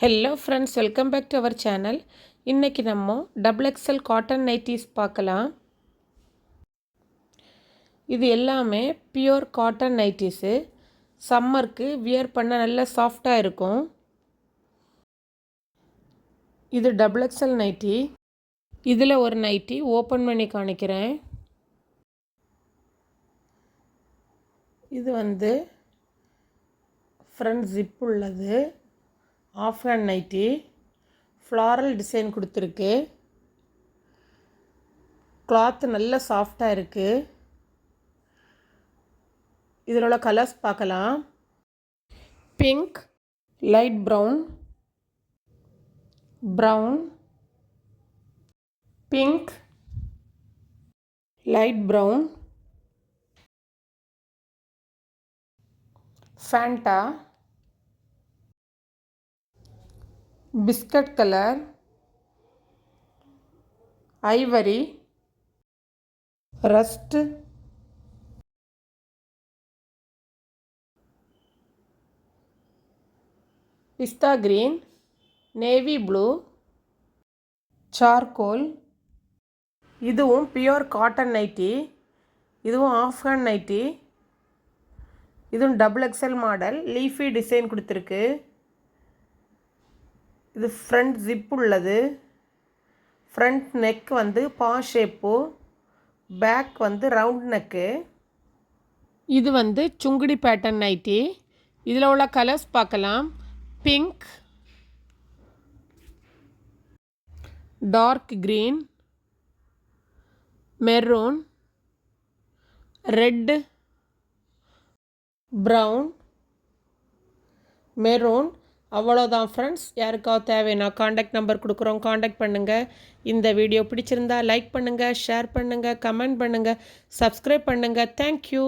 Hello friends, welcome back to our channel. இன்றைக்கி நம்ம double XL cotton nighties பார்க்கலாம். இது எல்லாமே பியூர் காட்டன் நைட்டிஸு. சம்மருக்கு வியர் பண்ண நல்ல சாஃப்டாக இருக்கும். இது டபுள் எக்ஸல் நைட்டி. இதில் ஒரு நைட்டி ஓப்பன் பண்ணி காணிக்கிறேன். இது ஃப்ரண்ட் ஜிப் உள்ளது. Half hand nighty, floral design கொடுத்துருக்கு. கிளாத் நல்ல சாஃப்டாக இருக்குது. இதில் உள்ள கலர்ஸ் பார்க்கலாம். Pink, light brown, brown, pink, light brown, Fanta, biscuit colour, ivory, rust, pista green, navy blue, charcoal. இதுவும் பியூர் காட்டன் நைட்டி. இதுவும் ஆஃப் ஹேண்ட் நைட்டி. இதுவும் double XL model. Leafy design கொடுத்துருக்கு. இது ஃப்ரண்ட் ஜிப் உள்ளது. ஃப்ரண்ட் நெக் பா shape, back round neck. இது Sungudi pattern nighty. இதில் உள்ள கலர்ஸ் பார்க்கலாம். Pink, dark green, maroon, red, brown, maroon. அவ்வளோதான் ஃப்ரெண்ட்ஸ். யாருக்காவது தேவைன்னா காண்டாக்ட் நம்பர் கொடுக்குறோம், காண்டாக்ட் பண்ணுங்கள். இந்த வீடியோ பிடிச்சிருந்தா லைக் பண்ணுங்கள், ஷேர் பண்ணுங்கள், கமெண்ட் பண்ணுங்கள், சப்ஸ்கிரைப் பண்ணுங்கள். தேங்க்யூ.